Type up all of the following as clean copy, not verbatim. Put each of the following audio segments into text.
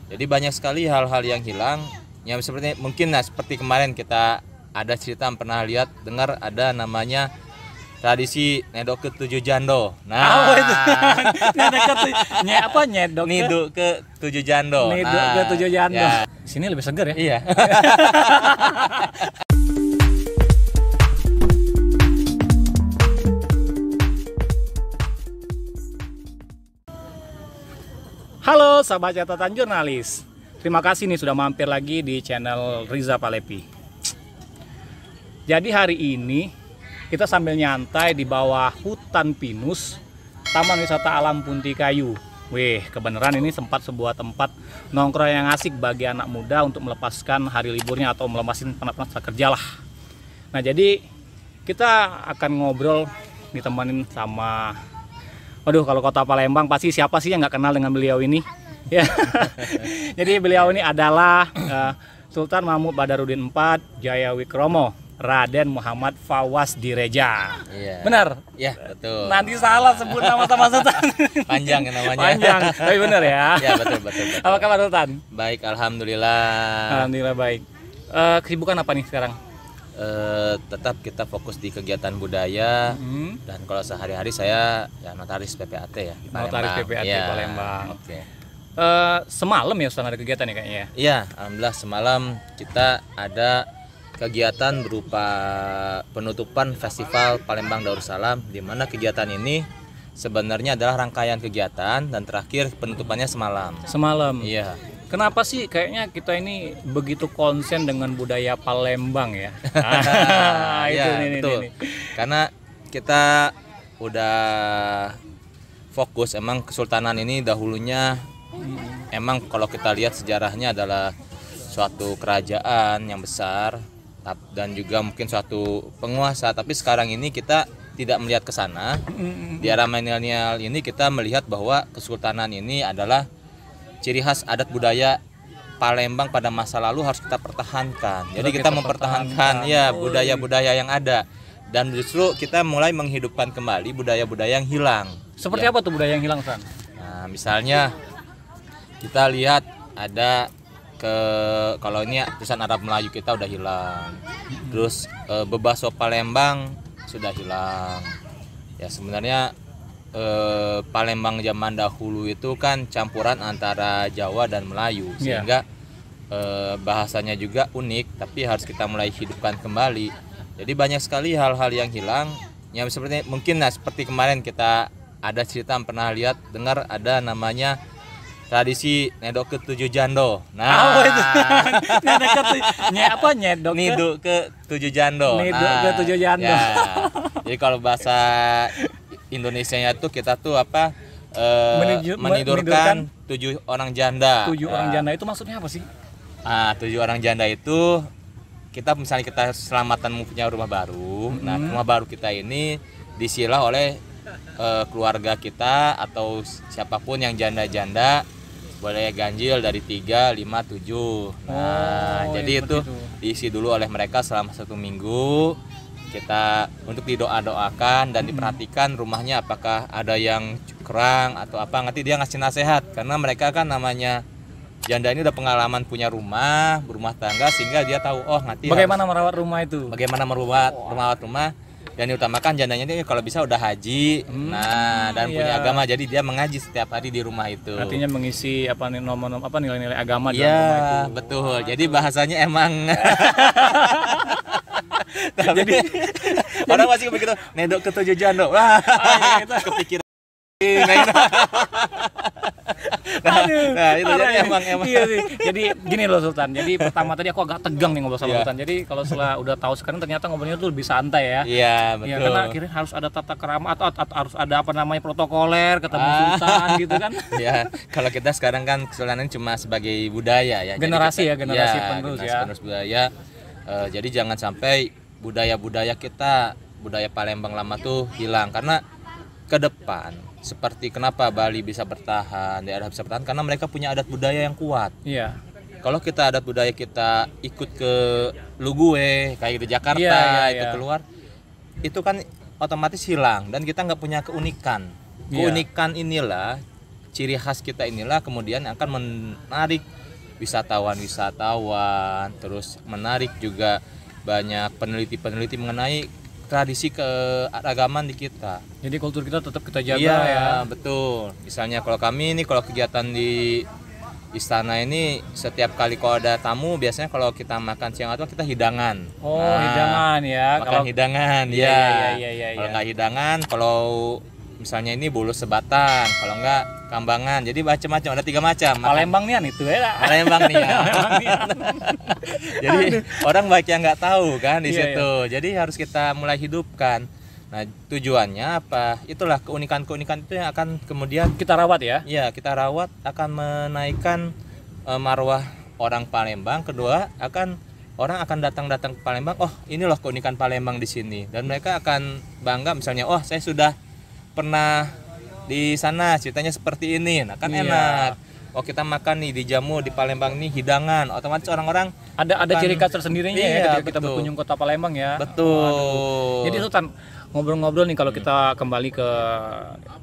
Jadi banyak sekali hal-hal yang hilang, yang seperti mungkin seperti kemarin kita ada cerita pernah lihat dengar ada namanya tradisi Nedok ke 7 Jando. Nah, itu? Nyedok Nidu ke 7 Jando. Nidu ke 7 Jando. Ya. Sini lebih seger ya. Iya. Halo sahabat catatan jurnalis. Terima kasih nih sudah mampir lagi di channel Riza Palepi. Jadi hari ini kita sambil nyantai di bawah hutan pinus Taman Wisata Alam Punti Kayu. Wih, kebenaran ini sempat sebuah tempat nongkrong yang asik bagi anak muda untuk melepaskan hari liburnya atau melepasin penat-penat setelah kerja lah. Nah, jadi kita akan ngobrol ditemenin sama, waduh, kalau kota Palembang pasti siapa sih yang nggak kenal dengan beliau ini? Ya. Jadi beliau ini adalah Sultan Mahmud Badarudin IV Jaya Wikromo Raden Muhammad Fawaz Direja. Iya. Benar? Iya, betul. Nanti salah sebut nama sama Sultan. Panjang ya namanya. Panjang, tapi benar ya. Ya, betul. Apa kabar Sultan? Baik, alhamdulillah. Alhamdulillah baik. Kesibukan apa nih sekarang? Tetap kita fokus di kegiatan budaya, dan kalau sehari-hari saya ya notaris PPAT ya di Palembang. Notaris PPAT Ya, Palembang. Oke. Semalam ya Sultan ada kegiatan ya kayaknya ya? Iya, alhamdulillah semalam kita ada kegiatan berupa penutupan Festival Palembang Darussalam, di mana kegiatan ini sebenarnya adalah rangkaian kegiatan dan terakhir penutupannya semalam. Semalam. Iya. Kenapa sih kayaknya kita ini begitu konsen dengan budaya Palembang ya? Iya, betul. Karena kita udah fokus, emang Kesultanan ini dahulunya emang kalau kita lihat sejarahnya adalah suatu kerajaan yang besar dan juga mungkin suatu penguasa, tapi sekarang ini kita tidak melihat ke sana. Di era milenial ini kita melihat bahwa Kesultanan ini adalah ciri khas adat budaya Palembang pada masa lalu harus kita pertahankan. Jadi kita mempertahankan ya budaya-budaya yang ada, dan justru kita mulai menghidupkan kembali budaya-budaya yang hilang. Seperti ya. apa tuh budaya yang hilang, San? Nah, misalnya kita lihat ada kalau ini tulisan Arab Melayu kita udah hilang. Terus bebaso Palembang sudah hilang. Ya sebenarnya Palembang zaman dahulu itu kan campuran antara Jawa dan Melayu, sehingga bahasanya juga unik, tapi harus kita mulai hidupkan kembali. Jadi banyak sekali hal-hal yang hilang, yang seperti mungkin seperti kemarin kita ada cerita pernah lihat dengar ada namanya tradisi Nedok ke 7 Jando. Nah, itu? Nyedok Nidu ke 7 Jando. Nidu ke 7 Jando. Ya. Jadi kalau bahasa Indonesianya tuh kita tuh apa? Menidurkan 7 orang janda. 7 orang janda itu maksudnya apa sih? 7 orang janda itu misalnya kita selamatan punya rumah baru. Nah, rumah baru kita ini disilah oleh keluarga kita atau siapapun yang janda-janda, boleh ganjil dari 3, 5, 7. Nah, jadi itu diisi dulu oleh mereka selama 1 minggu. Kita untuk didoa-doakan dan diperhatikan rumahnya apakah ada yang kurang atau apa, nanti dia ngasih nasihat, karena mereka kan namanya janda ini udah pengalaman punya rumah, berumah tangga, sehingga dia tahu nanti bagaimana merawat rumah itu. Bagaimana merawat rumah, dan diutamakan jandanya ini kalau bisa udah haji, dan punya agama, jadi dia mengaji setiap hari di rumah itu. Artinya mengisi nilai-nilai agama dalam ya, rumah itu. Betul. Jadi bahasanya emang jadi orang masih begitu Nedok ke 7 Jando. Wah, kepikiran. Nah, itu jadi emang. Iya sih. Jadi gini loh Sultan. Jadi pertama tadi aku agak tegang nih ngobrol sama Sultan. Jadi kalau setelah udah tahu sekarang ternyata ngobrolnya tuh lebih santai ya. Iya, betul. Ya, karena akhirnya harus ada tata kerama atau harus ada protokoler ketemu Sultan gitu kan. Ya, kalau kita sekarang kan Kesultanan cuma sebagai budaya ya. Generasi penerus ya. Penerus budaya. Jadi jangan sampai budaya-budaya kita, budaya Palembang lama tuh hilang, karena ke depan seperti kenapa Bali bisa bertahan, daerah bisa bertahan karena mereka punya adat budaya yang kuat. Iya. Kalau kita adat budaya kita ikut ke Lugue kayak gitu Jakarta itu keluar, itu kan otomatis hilang dan kita nggak punya keunikan. Keunikan inilah ciri khas kita inilah kemudian akan menarik wisatawan, terus menarik juga banyak peneliti-peneliti mengenai tradisi keagamaan di kita. Jadi kultur kita tetap kita jaga Iya, ya. betul. Misalnya kalau kami ini kalau kegiatan di istana ini setiap kali kalau ada tamu biasanya kalau kita makan siang atau kita hidangan. Oh, hidangan ya. Makan hidangan, iya. Kalau nggak hidangan, kalau misalnya ini bolu sebatang, kalau nggak kambangan. Jadi macam-macam, ada 3 macam. Palembang nian itu ya. Palembang nih ya. Jadi orang banyak yang nggak tahu kan di Iya, situ. Jadi harus kita mulai hidupkan. Nah, tujuannya apa? Itulah keunikan-keunikan itu yang akan kemudian Kita rawat ya. ya kita rawat, akan menaikkan marwah orang Palembang. Kedua, orang akan datang ke Palembang. Oh, ini loh keunikan Palembang di sini. Dan mereka akan bangga misalnya, oh saya sudah pernah di sana, ceritanya seperti ini. Nah, kan Iya. enak. Oh, kita makan nih dijamu di Palembang nih hidangan. Otomatis orang-orang Ada ciri khas tersendirinya ya Iya, ketika kita betul. berkunjung kota Palembang ya. betul. Jadi Sultan, ngobrol-ngobrol nih kalau kita kembali ke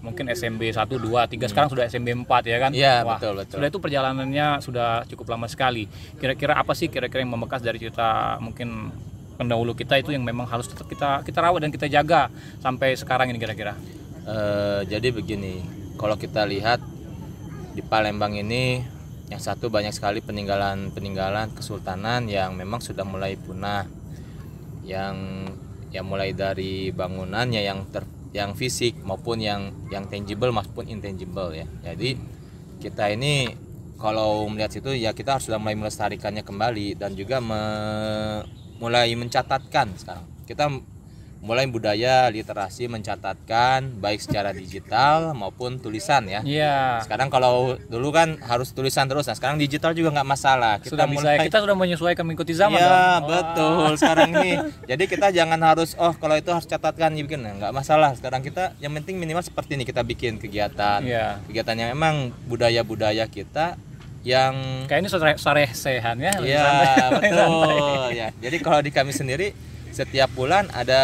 mungkin SMB 1, 2, 3, sekarang sudah SMB 4 ya kan? Iya, Wah, betul. Sudah itu perjalanannya sudah cukup lama sekali. Kira-kira apa sih yang membekas dari cerita mungkin pendahulu kita itu yang memang harus tetap kita rawat dan kita jaga sampai sekarang ini kira-kira? Jadi begini, kalau kita lihat di Palembang ini yang satu banyak sekali peninggalan kesultanan yang memang sudah mulai punah, yang mulai dari bangunannya yang fisik maupun yang tangible maupun intangible ya. Jadi kita ini kalau melihat situ ya kita harus sudah mulai melestarikannya kembali dan juga mulai mencatatkan sekarang. Kita mulai budaya literasi mencatatkan baik secara digital maupun tulisan ya. Iya. Sekarang kalau dulu kan harus tulisan terus, nah sekarang digital juga nggak masalah. Kita sudah menyesuaikan mengikuti zaman ya, dong. betul sekarang ini. Jadi kita jangan harus kalau itu harus catatkan bikin, nggak masalah. Sekarang kita yang penting minimal seperti ini kita bikin kegiatan. Iya. Kegiatan yang memang budaya-budaya kita yang Kayak ini saresehan ya. lebih iya santai. betul ya. Jadi kalau di kami sendiri setiap bulan ada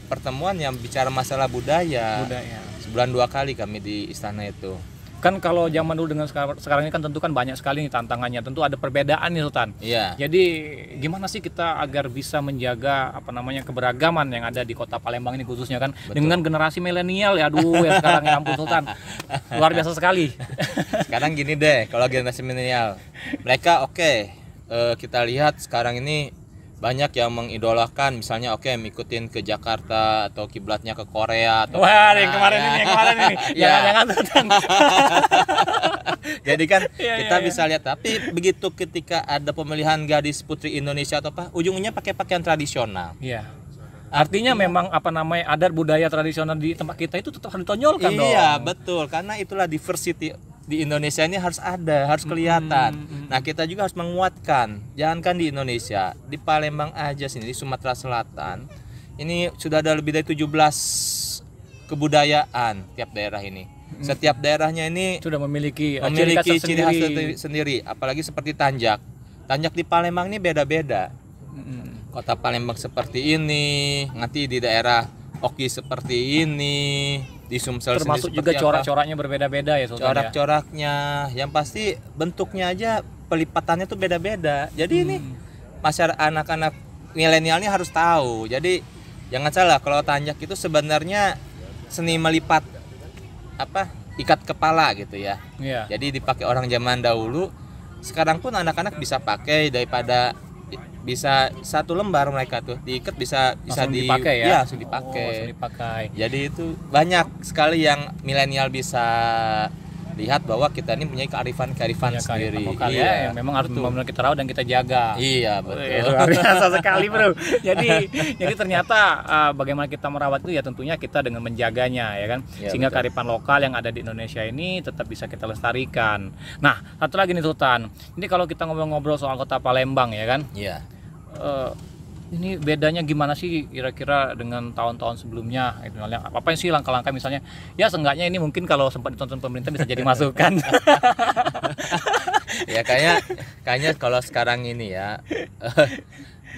pertemuan yang bicara masalah budaya. Sebulan 2 kali kami di istana itu. Kan kalau zaman dulu dengan sekarang ini kan tentu kan banyak sekali nih tantangannya. Tentu ada perbedaan nih Sultan. Iya. Jadi gimana sih kita agar bisa menjaga keberagaman yang ada di kota Palembang ini khususnya kan? Betul. Dengan generasi milenial ya, aduh ya sekarang ya ampun Sultan. Luar biasa sekali. Sekarang gini deh, kalau generasi milenial, mereka kita lihat sekarang ini banyak yang mengidolakan, misalnya ngikutin ke Jakarta atau kiblatnya ke Korea atau Wah, yang kemarin ini. Ya. Jangan Sultan. Jadi kan Iya, kita iya. bisa lihat, tapi begitu ketika ada pemilihan gadis putri Indonesia atau ujungnya pakai pakaian tradisional. Iya. Artinya memang adat budaya tradisional di tempat kita itu tetap harus ditonjolkan dong. Iya, betul. Karena itulah diversity di Indonesia ini harus ada, harus kelihatan. Nah, kita juga harus menguatkan. Jangankan di Indonesia, di Palembang aja sini, di Sumatera Selatan. Ini sudah ada lebih dari 17 kebudayaan tiap daerah ini. Setiap daerahnya ini Sudah memiliki memiliki ciri ciri khas khas sendiri. Apalagi seperti Tanjak. Tanjak di Palembang ini beda-beda. Kota Palembang seperti ini, nanti di daerah Oki seperti ini, di Sumsel termasuk sendiri juga seperti apa. corak-coraknya berbeda-beda ya Sultan. Corak-coraknya, yang pasti bentuknya aja pelipatannya tuh beda-beda. Jadi ini masyarakat anak-anak milenial ini harus tahu. Jadi jangan salah, kalau Tanjak itu sebenarnya seni melipat ikat kepala gitu ya. Iya. Jadi dipakai orang zaman dahulu. Sekarang pun anak-anak bisa pakai, daripada bisa 1 lembar mereka tuh diikat bisa Langsung dipakai ya? Langsung dipakai. Langsung dipakai. Jadi itu banyak sekali yang milenial bisa lihat bahwa kita ini punya kearifan sendiri. Lokal ya, yang memang harus benar-benar kita rawat dan kita jaga. Iya, betul. Luar biasa sekali bro. Jadi ternyata bagaimana kita merawat itu ya tentunya kita dengan menjaganya ya kan, Ya, sehingga betul. kearifan lokal yang ada di Indonesia ini tetap bisa kita lestarikan. Nah satu lagi nih Sultan, ini kalau kita ngobrol-ngobrol soal kota Palembang ya kan, Iya. ini bedanya gimana sih kira-kira dengan tahun-tahun sebelumnya? Itu apa sih langkah-langkah misalnya? Ya seenggaknya ini mungkin kalau sempat ditonton pemerintah bisa jadi masukan. Ya kayaknya kalau sekarang ini ya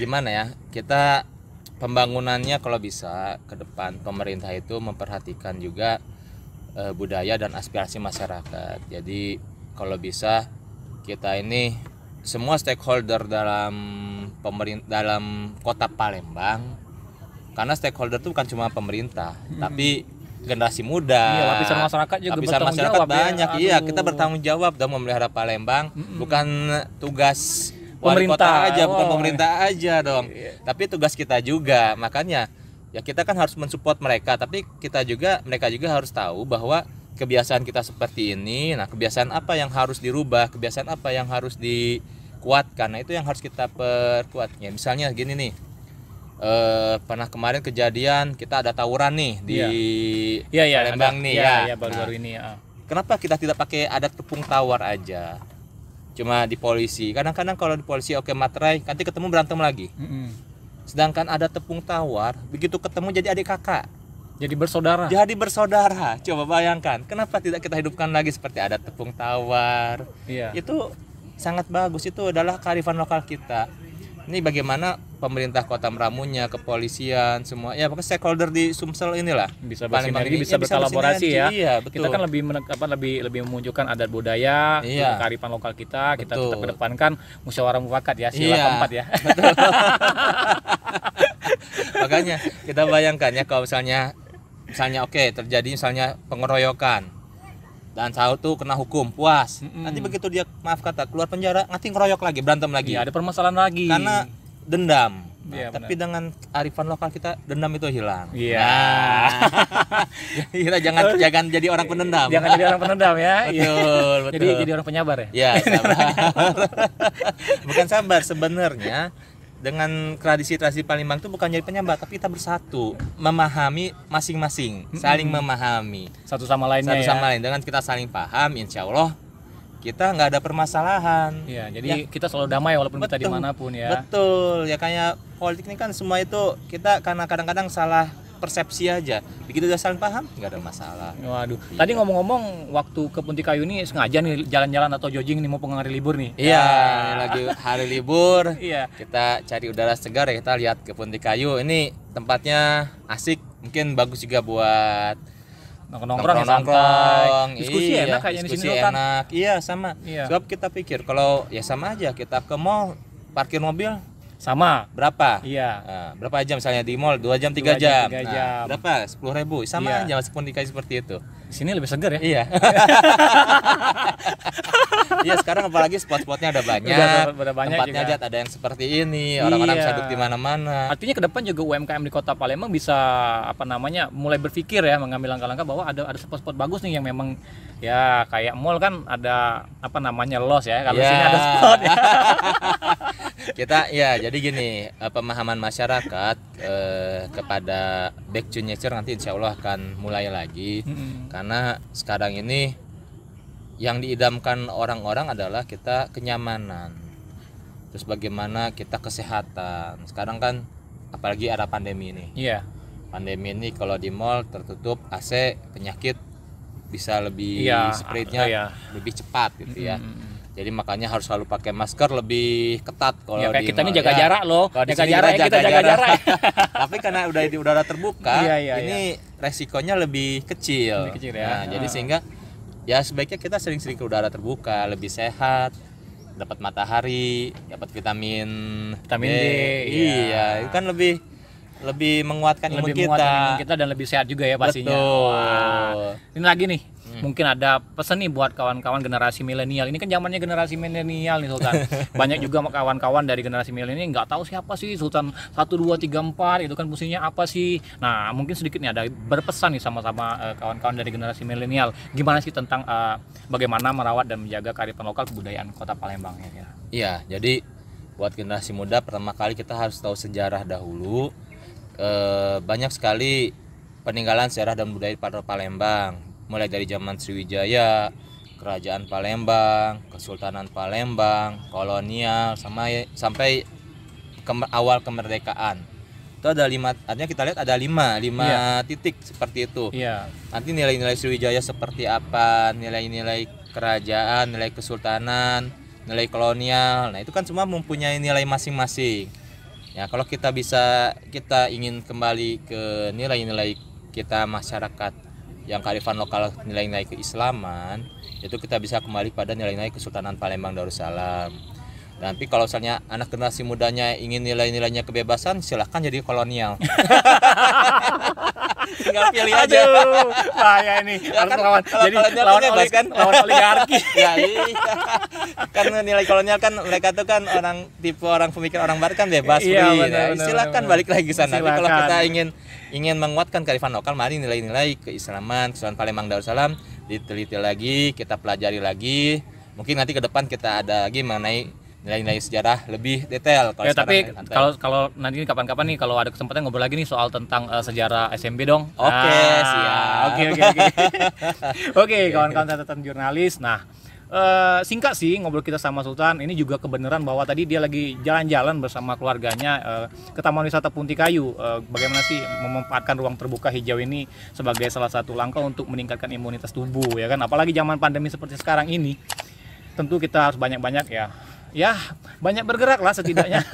gimana ya, kita pembangunannya kalau bisa ke depan pemerintah itu memperhatikan juga budaya dan aspirasi masyarakat. Jadi kalau bisa kita ini semua stakeholder dalam dalam kota Palembang, karena stakeholder itu bukan cuma pemerintah, tapi generasi muda, Iya, lapisan masyarakat juga lapisan bertanggung masyarakat jawab ya. banyak. Iya, Aduh. kita bertanggung jawab dalam memelihara Palembang, bukan tugas wali Pemerintah. kota aja, bukan Oh. pemerintah aja dong, tapi tugas kita juga. Makanya ya kita kan harus mensupport mereka, tapi mereka juga harus tahu bahwa kebiasaan kita seperti ini. Nah, kebiasaan apa yang harus dirubah, kebiasaan apa yang harus dikuatkan. Nah, itu yang harus kita perkuat. Ya, misalnya gini nih. Pernah kemarin kejadian kita ada tawuran nih di Palembang nih ya. Iya, baru-baru Nah, ini ya. kenapa kita tidak pakai adat tepung tawar aja? Cuma di polisi. Kadang-kadang kalau di polisi oke materai, nanti ketemu berantem lagi. Sedangkan ada tepung tawar, begitu ketemu jadi adik kakak. Jadi bersaudara. Jadi bersaudara. Coba bayangkan, kenapa tidak kita hidupkan lagi seperti adat tepung tawar? Iya. Itu sangat bagus, itu adalah kearifan lokal kita. Ini bagaimana pemerintah kota meramunya, kepolisian, semua ya pokoknya stakeholder di Sumsel inilah Bisa Palembang bersinergi, ini, bisa berkolaborasi ya. Iya, betul. Kita kan lebih memunculkan adat budaya, Iya. kearifan lokal kita Betul. tetap kedepankan musyawarah mufakat ya, sila Iya. keempat ya. Makanya kita bayangkan ya kalau misalnya oke terjadi misalnya pengeroyokan dan satu kena hukum puas, nanti begitu dia maaf kata keluar penjara nanti ngeroyok lagi, berantem lagi, Iya, ada permasalahan lagi. karena dendam. Nah, Iya, tapi dengan arifan lokal kita dendam itu hilang. Iya. Nah, kita jangan jadi orang pendendam. Jangan jadi orang penendam ya. Betul, betul. Jadi orang penyabar ya. Ya, sabar. Bukan sabar sebenarnya. Dengan tradisi-tradisi Palembang itu bukan jadi penyabar, tapi kita bersatu, memahami masing-masing, saling memahami Satu sama lainnya satu ya. sama lain. Dengan kita saling paham, insya Allah kita nggak ada permasalahan. Iya, jadi kita selalu damai walaupun kita Betul. dimanapun ya. Betul, ya kayak politik ini kan semua itu kita karena kadang-kadang salah persepsi aja. Begitu udah saling paham, nggak ada masalah. Waduh, tadi ngomong-ngomong waktu ke Punti Kayu ini sengaja nih jalan-jalan atau jogging nih mau hari libur nih. Iya, ini lagi hari libur. Iya. Kita cari udara segar ya, kita lihat ke Punti Kayu. Ini tempatnya asik, mungkin bagus juga buat Nongkrong santai. Diskusi Iya, enak kayaknya di diskusi sini loh, kan. enak. Iya, sama. Iya. Sebab kita pikir kalau ya sama aja kita ke mall parkir mobil Sama. berapa? Iya. Nah, berapa jam misalnya di mall 2 jam 2 3 jam, jam. 3 Nah, jam. berapa? 10.000. Sama Iya. aja meskipun dikasih seperti itu. Di sini lebih segar ya. Iya. Iya, sekarang apalagi spot-spotnya ada banyak. Udah banyak Tempatnya juga. aja ada yang seperti ini, orang-orang Iya. bisa duduk di mana-mana. Artinya ke depan juga UMKM di Kota Palembang bisa mulai berpikir ya, mengambil langkah-langkah bahwa ada spot-spot bagus nih yang memang ya kayak mall kan ada loss ya. Kalau Iya. sini ada spot ya. Kita ya jadi gini, pemahaman masyarakat kepada back to nature nanti insya Allah akan mulai lagi. Karena sekarang ini yang diidamkan orang-orang adalah kita kenyamanan, terus bagaimana kita kesehatan. Sekarang kan apalagi era pandemi ini, Iya. pandemi ini kalau di mall tertutup AC, penyakit bisa lebih Iya, spreadnya iya. lebih cepat gitu ya. Jadi makanya harus selalu pakai masker lebih ketat kalau Ya kayak di kita ini mall. jaga Ya, jarak loh. kalau di Jaga sini jarak ya, kita jaga jarak. Tapi karena udah di udara terbuka, Iya, iya, ini resikonya lebih kecil. Lebih kecil ya. Nah, jadi sehingga ya sebaiknya kita sering-sering ke udara terbuka, lebih sehat, dapat matahari, dapat vitamin Vitamin D, Iya, itu kan lebih menguatkan imun Lebih kita. menguatkan imun kita dan lebih sehat juga ya pastinya. Betul. Wah. Ini lagi nih. Mungkin ada pesan nih buat kawan-kawan generasi milenial. Ini kan zamannya generasi milenial nih Sultan. Banyak juga kawan-kawan dari generasi milenial ini nggak tahu siapa sih Sultan 1 2 3 4 itu kan fungsinya apa sih. Nah, mungkin sedikit nih ada berpesan nih sama-sama kawan-kawan dari generasi milenial. Gimana sih tentang bagaimana merawat dan menjaga kearifan lokal kebudayaan Kota Palembang ya. Iya, jadi buat generasi muda pertama kali kita harus tahu sejarah dahulu. Banyak sekali peninggalan sejarah dan budaya pada Palembang. Mulai dari zaman Sriwijaya, Kerajaan Palembang, Kesultanan Palembang, kolonial, sampai awal kemerdekaan. Itu ada 5, artinya kita lihat ada 5 Iya. titik seperti itu. Iya. Nanti nilai-nilai Sriwijaya seperti apa, nilai-nilai kerajaan, nilai kesultanan, nilai kolonial. Nah, itu kan semua mempunyai nilai masing-masing. Ya, kalau kita ingin kembali ke nilai-nilai kita masyarakat yang kearifan lokal, nilai-nilai keislaman, itu kita bisa kembali pada nilai-nilai Kesultanan Palembang Darussalam. Tapi kalau misalnya anak generasi mudanya ingin nilai-nilainya kebebasan, silahkan jadi kolonial. Tinggal pilih aja. Aduh, bahaya ini. Ya Harus kan, lawan. kalau Jadi kolonial lawan, kan bebas kan? lawan oligarki. Ya iya. Kan nilai kolonial kan mereka tuh kan orang tipe orang pemikir orang barat kan bebas, Iya, free. benar, benar, Silakan benar. balik lagi ke sana. Tapi kalau Silakan. kita ingin menguatkan kearifan lokal, mari nilai-nilai keislaman Kesultanan Palembang Darussalam diteliti lagi, kita pelajari lagi. Mungkin nanti ke depan kita ada lagi mengenai nilai-nilai sejarah lebih detail. Ya, tapi sekarang kalau nanti kapan-kapan nih kalau ada kesempatan ngobrol lagi nih soal tentang sejarah SMB dong. Oke, siap. Oke. Oke, kawan-kawan catatan jurnalis. Nah, singkat sih ngobrol kita sama Sultan. Ini juga kebenaran bahwa tadi dia lagi jalan-jalan bersama keluarganya ke Taman Wisata Punti Kayu. Bagaimana sih memanfaatkan ruang terbuka hijau ini sebagai salah satu langkah untuk meningkatkan imunitas tubuh, ya kan? Apalagi zaman pandemi seperti sekarang ini. Tentu kita harus banyak-banyak ya banyak bergerak lah setidaknya.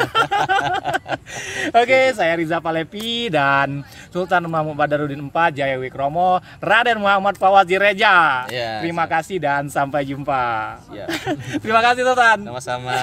Oke, saya Riza Palepi dan Sultan Mahmud Badarudin IV, Jaya Wikromo, Raden Muhammad Fawzi Reja. Ya, Terima kasih dan sampai jumpa. Ya. Terima kasih Sultan. Sama-sama.